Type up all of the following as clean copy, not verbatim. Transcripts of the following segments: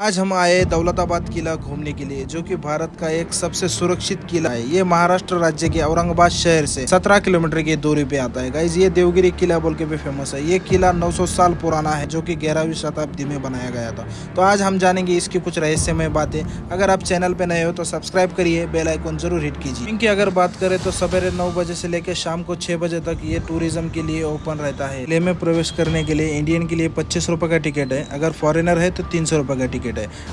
आज हम आए दौलताबाद किला घूमने के लिए, जो कि भारत का एक सबसे सुरक्षित किला है। ये महाराष्ट्र राज्य के औरंगाबाद शहर से 17 किलोमीटर की दूरी पे आता है। गाइज, ये देवगिरी किला बोल के भी फेमस है। ये किला 900 साल पुराना है, जो कि 11वीं शताब्दी में बनाया गया था। तो आज हम जानेंगे इसकी कुछ रहस्यमय बातें। अगर आप चैनल पे नए हो तो सब्सक्राइब करिए, बेल आइकन जरूर हिट कीजिए। इनकी अगर बात करें तो सवेरे 9 बजे से लेकर शाम को 6 बजे तक ये टूरिज्म के लिए ओपन रहता है। किले में प्रवेश करने के लिए इंडियन के लिए 25 रुपए का टिकट है। अगर फॉरेनर है तो 300 रुपए का टिकट है।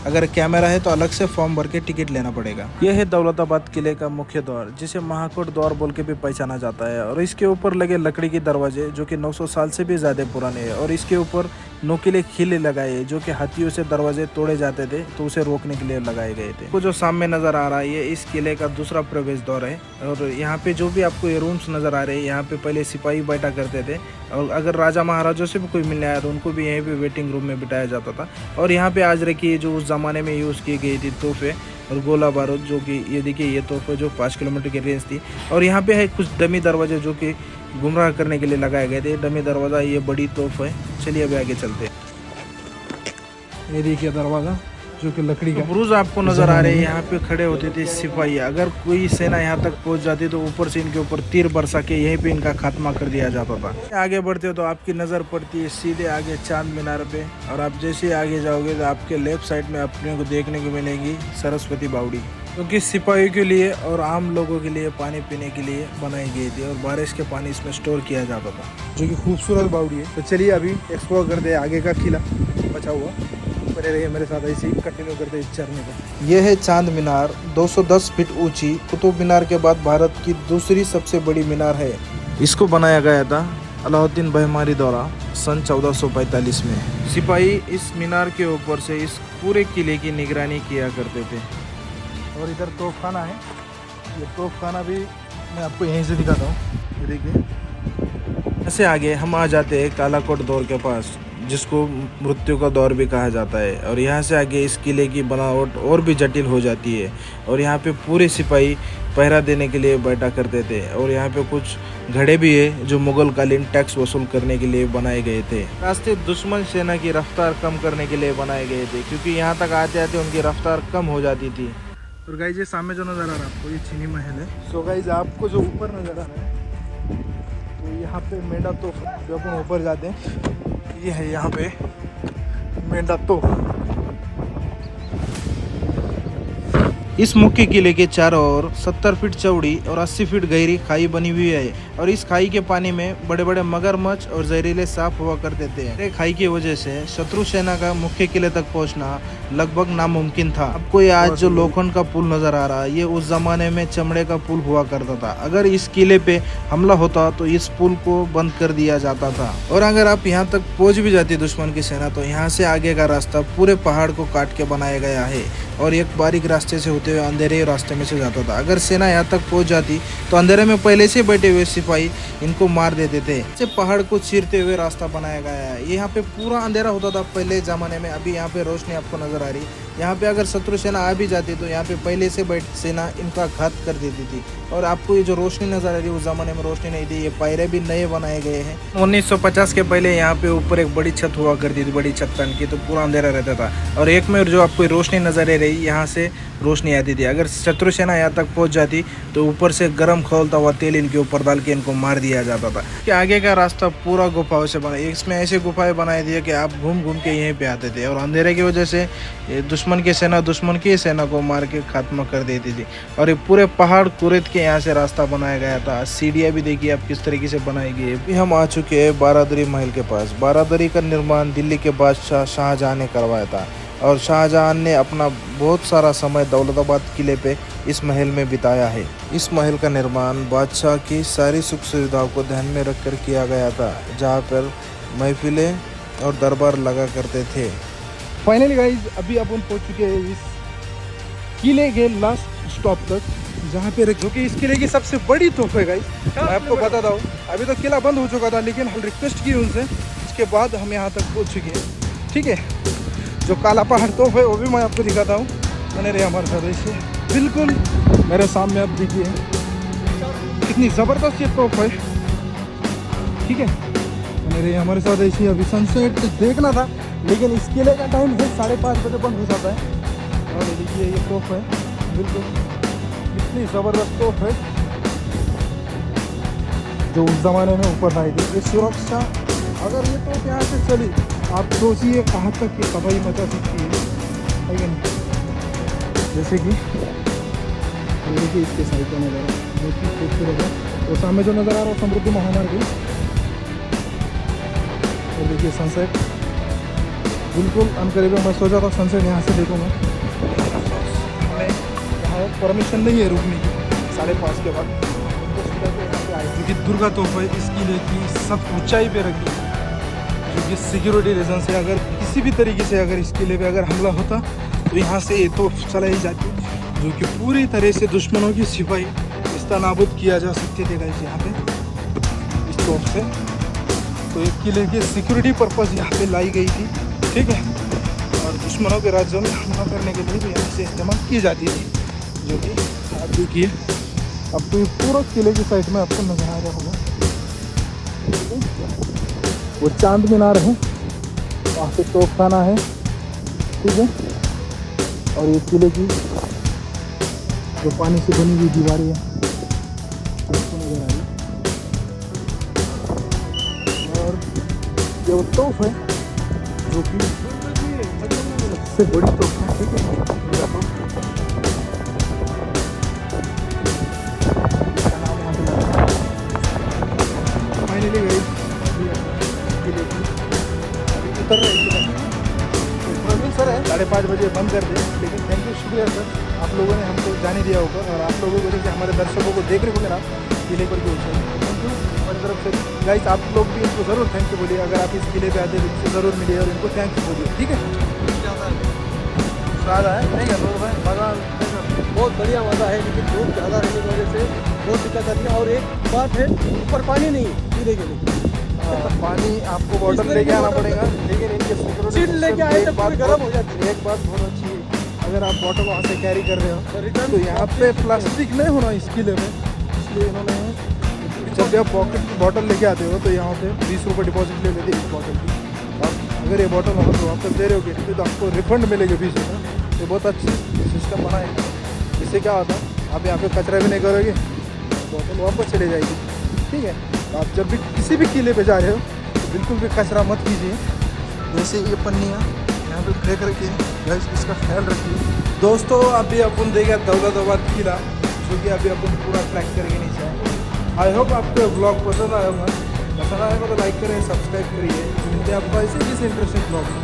अगर कैमरा है तो अलग से फॉर्म भर के टिकट लेना पड़ेगा। यह है दौलताबाद किले का मुख्य द्वार, जिसे महाकोट द्वार बोल के भी पहचाना जाता है। और इसके ऊपर लगे लकड़ी के दरवाजे, जो कि 900 साल से भी ज्यादा पुराने हैं। और इसके ऊपर नोकीले खिले लगाए हैं, जो कि हाथियों से दरवाजे तोड़े जाते थे, तो उसे रोकने के लिए लगाए गए थे। तो जो सामने नजर आ रहा है, ये इस किले का दूसरा प्रवेश द्वार है। और यहाँ पे जो भी आपको ये रूम्स नजर आ रहे हैं, यहाँ पे पहले सिपाही बैठा करते थे। और अगर राजा महाराजों से भी कोई मिलने आया तो उनको भी यहीं पे वेटिंग रूम में बिठाया जाता था। और यहाँ पे आज रखी जो उस जमाने में यूज़ की गई थी तोहफे और गोला बारूद, जो कि ये देखिए ये तोहफे जो 5 किलोमीटर की रेंज थी। और यहाँ पे है कुछ डमी दरवाजे, जो कि गुमराह करने के लिए लगाए गए थे। डमी दरवाज़ा, ये बड़ी तोहफा है। चलिए अभी आगे चलते हैं। ये देखिए दरवाजा, जो कि लकड़ी का। बुरुज आपको नजर आ रहे हैं, यहाँ पे खड़े होते थे सिपाही। अगर कोई सेना यहाँ तक पहुँच जाती तो ऊपर से इनके ऊपर तीर बरसा के यहीं पे इनका खात्मा कर दिया जाता था। आगे बढ़ते हो तो आपकी नजर पड़ती है सीधे आगे चांद मीनार पे। और आप जैसे आगे जाओगे तो आपके लेफ्ट साइड में अपने को देखने को मिलेगी सरस्वती बावड़ी, क्योंकि सिपाहियों के लिए और आम लोगों के लिए पानी पीने के लिए बनाई गई थी। और बारिश के पानी इसमें स्टोर किया जाता था, जो कि खूबसूरत बावड़ी है। तो चलिए अभी एक्सप्लोर करते हैं आगे का किला बचा हुआ। बने रहिए मेरे साथ, ऐसे ही कंटिन्यू करते हैं चढ़ने का। यह है चांद मीनार, 210 फीट ऊंची। कुतुब मीनार के बाद भारत की दूसरी सबसे बड़ी मीनार है। इसको बनाया गया था अलाउद्दीन बहमारी द्वारा सन 1445 में। सिपाही इस मीनार के ऊपर से इस पूरे किले की निगरानी किया करते थे। और इधर तोपखाना है। ये तोपखाना भी मैं आपको यहीं से दिखाता हूँ। ये देखिए। ऐसे आगे हम आ जाते हैं कालाकोट दौर के पास, जिसको मृत्यु का दौर भी कहा जाता है। और यहाँ से आगे इस किले की बनावट और भी जटिल हो जाती है। और यहाँ पे पूरे सिपाही पहरा देने के लिए बैठा करते थे। और यहाँ पे कुछ घड़े भी है, जो मुगल कालीन टैक्स वसूल करने के लिए बनाए गए थे। रास्ते दुश्मन सेना की रफ्तार कम करने के लिए बनाए गए थे, क्योंकि यहाँ तक आते आते उनकी रफ्तार कम हो जाती थी। और गाइज, ये सामने जो नज़र आ रहा है आपको, ये चीनी महल है। सो गाइज, आपको जो ऊपर नज़र आ रहा है, तो यहाँ पे मेंढा तोप, जो अपन ऊपर जाते हैं, ये है यहाँ पे मेंढा तोप। इस मुख्य किले के चारों ओर 70 फीट चौड़ी और 80 फीट गहरी खाई बनी हुई है। और इस खाई के पानी में बड़े बड़े मगरमच्छ और जहरीले सांप हुआ करते थे। खाई की वजह से शत्रु सेना का मुख्य किले तक पहुंचना लगभग नामुमकिन था। आपको ये आज जो लोखंड का पुल नजर आ रहा है, ये उस जमाने में चमड़े का पुल हुआ करता था। अगर इस किले पे हमला होता तो इस पुल को बंद कर दिया जाता था। और अगर आप यहाँ तक पहुंच भी जाती दुश्मन की सेना, तो यहाँ से आगे का रास्ता पूरे पहाड़ को काट के बनाया गया है। और एक बारीक रास्ते से होते हुए अंधेरे रास्ते में से जाता था। अगर सेना यहाँ तक पहुंच जाती तो अंधेरे में पहले से बैठे हुए सिपाही इनको मार देते थे। इसे पहाड़ को चीरते हुए रास्ता बनाया गया है। यहाँ पे पूरा अंधेरा होता था पहले जमाने में। अभी यहाँ पे रोशनी आपको नजर आ रही। यहाँ पे अगर शत्रु सेना आ भी जाती तो यहाँ पे पहले से बैठ सेना इनका घात कर देती थी। और आपको ये जो रोशनी नजर आ रही है, उस जमाने में रोशनी नहीं थी। ये पायरे भी नए बनाए गए हैं। 1950 के पहले यहाँ पे ऊपर एक बड़ी छत हुआ करती थी, बड़ी छत की, तो पूरा अंधेरा रहता था। और एक में जो आपको रोशनी नजर आ रही, यहाँ से रोशनी आती थी। अगर शत्रु सेना यहाँ तक पहुँच जाती तो ऊपर से गर्म खौलता हुआ तेल इनके ऊपर डाल के इनको मार दिया जाता था। कि आगे का रास्ता पूरा गुफाओं से बना, इसमें ऐसे गुफाएं बनाई दी कि आप घूम घूम के यहीं पे आते थे। और अंधेरे की वजह से दुश्मन की सेना को मार के खात्मा कर देती थी। और ये पूरे पहाड़ कुरेद के यहाँ से रास्ता बनाया गया था। सीढ़ियाँ भी देखिए आप किस तरीके से बनाई गई है। अभी हम आ चुके हैं बारादरी महल के पास। बारादरी का निर्माण दिल्ली के बादशाह शाहजहां ने करवाया था। और शाहजहां ने अपना बहुत सारा समय दौलताबाद किले पे इस महल में बिताया है। इस महल का निर्माण बादशाह की सारी सुख सुविधाओं को ध्यान में रखकर किया गया था, जहाँ पर महफिलें और दरबार लगा करते थे। फाइनली गाइज, अभी अपन पहुंच चुके हैं इस किले के लास्ट स्टॉप तक, जहाँ पे जो कि इस किले की सबसे बड़ी तोहफ है गाइज। मैं आपको बताता हूँ, अभी तो किला बंद हो चुका था, लेकिन हम रिक्वेस्ट की उनसे, इसके बाद हम यहाँ तक पहुँच चुके हैं। ठीक है, जो काला पहाड़ तोहफ है वो भी मैं आपको दिखाता हूँ। बने रहे हमारे साथ ऐसे, बिल्कुल मेरे सामने आप देखिए कितनी ज़बरदस्त ये तोहफ है। ठीक है, बने रहे हमारे साथ ऐसे। अभी सनसेट देखना था, लेकिन इस किले का टाइम है 5:30 बजे बंद हो जाता है। और ये देखिए ये तोप है, बिल्कुल इतनी ज़बरदस्त तोप है जो उस ज़माने में ऊपर लाई थी। ये सुरक्षा, अगर ये तोप यहाँ से चली, आप सोचिए कहाँ तक ये तबाही मचा सकती है कि नहीं। जैसे कि देखिए इसके साइड का नज़ारा बहुत ही खूबसूरत है। वो सामने जो नज़र आ रहा है समृद्धि महामार्ग है। और देखिए सनसेट बिल्कुल अनकरीब है। मैं सोचा था सनसेट यहाँ से देखूँगा, हमें यहाँ परमिशन नहीं है रुकने की 5:30 के बाद। क्योंकि दुर्गा तोप है इस किले की सब ऊंचाई पे रखी है, क्योंकि सिक्योरिटी रीज़न से अगर किसी भी तरीके से अगर इस किले पे अगर हमला होता तो यहाँ से ये तोप चलाई जाती, जो कि पूरी तरह से दुश्मनों की सिपाही इसका नाबूद किया जा सकते थे गाइस यहाँ पे इस तोप से। तो एक किले के सिक्योरिटी पर्पज़ यहाँ पे लाई गई थी, ठीक है। और दुश्मनों के राज्यों में हमला करने के लिए भी यहाँ से इस्तेमाल की जाती थी, जो कि आप देखिए अब तो ये पूरा किले की साइड में आपको नजर आ रहा होगा। वो चांद मीनार है, वहाँ पे तोपखाना है, ठीक है। और ये किले की जो पानी से बनी हुई दीवारें हैं उसको नजर आ रही है। और ये वो तोप है जो कि सबसे बड़ी तोप है, ठीक है। फाइनली गई उतर रहे सर है 5:30 बजे बंद कर दे, लेकिन थैंक यू, शुक्रिया सर, आप लोगों ने हमको जाने दिया ऊपर। और आप लोगों को जैसे हमारे दर्शकों को देखने को मिला किले पर की ऊँचाई, थैंक यू हमारी तरफ से। गाइस आप लोग भी इनको ज़रूर थैंक यू बोलिए, अगर आप इस किले पे आते तो इनको ज़रूर मिलिए और इनको थैंक यू बोलिए, ठीक है। ज़्यादा है नहीं है मज़ा, बहुत बढ़िया मज़ा है, लेकिन धूप ज़्यादा रहने की वजह से बहुत दिक्कत आती है। और एक बात है, ऊपर पानी नहीं पीने के लिए, पानी आपको बॉटल लेके आना पड़ेगा, लेकिन इनके चिल लेके आए तो पूरी गर्म हो जाती है। एक बात बहुत अच्छी है, अगर आप बॉटल वहाँ से कैरी कर रहे हो रिटर्न तो यहाँ पे प्लास्टिक नहीं होना इस किले में, इसलिए इन्होंने जब भी आप पॉकेट बॉटल लेके आते हो तो यहाँ पे 20 रुपये डिपॉजिट ले लेते हैं इस बॉटल की। आप अगर ये बॉटल वहाँ तो वापस दे रहे हो तो आपको रिफंड मिलेगा 20 रुपये। ये बहुत अच्छी सिस्टम बना है, इससे क्या होता है आप यहाँ पे कचरा भी नहीं करोगे, बॉटल वापस चले जाएगी, ठीक है। तो आप जब भी किसी भी किले पे जा रहे हो तो बिल्कुल भी कचरा मत कीजिए। जैसे ये पन्नियाँ यहाँ पे फेंक रखिए, गैस इसका ख्याल रखिए। दोस्तों अभी अपन देगा दौलताबाद किला, जो कि अभी अपन पूरा ट्रैक करके नीचे आए। आई होप आपको ब्लॉग पसंद आया होगा, पसंद आएगा तो लाइक करें, सब्सक्राइब करिए। मिलते हैं आपको ऐसे किसी इंटरेस्टिंग ब्लॉग में।